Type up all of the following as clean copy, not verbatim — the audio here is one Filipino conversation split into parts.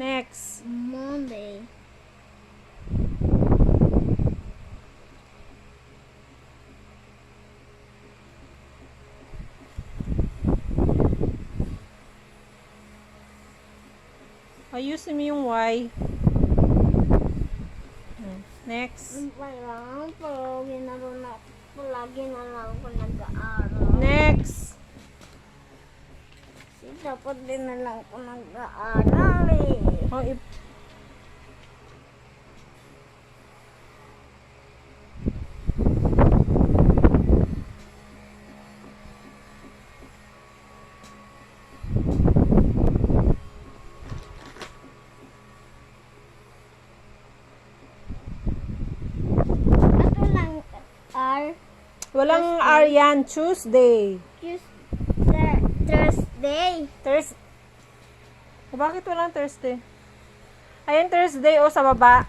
Next. Monday. Ayusin mo yung Y. Next. Parang palagi na lang ako nag-aaral. Next. Kasi dapat din na lang ako nag-aaral eh. Oh, Ato lang R. walang R yan. Tuesday. Thursday. Thursday. Bakit walang Thursday? Ayan, Thursday o sa baba.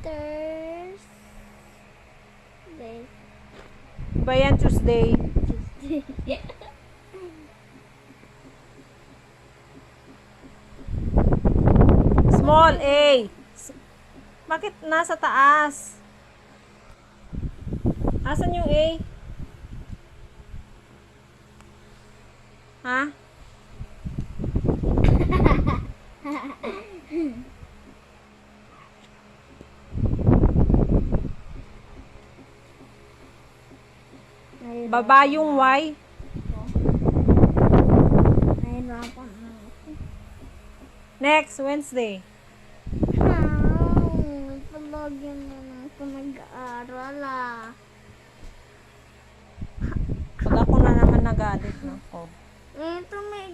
Thursday. Iba yan, Tuesday. Small A. Bakit nasa taas? Asan yung A? Ha? Baba yung Y. Nahirapan na ako. Next, Wednesday. Palagi na lang ako nag-aaral ah. Wala ko na naman nagalit na. Oh. Ito may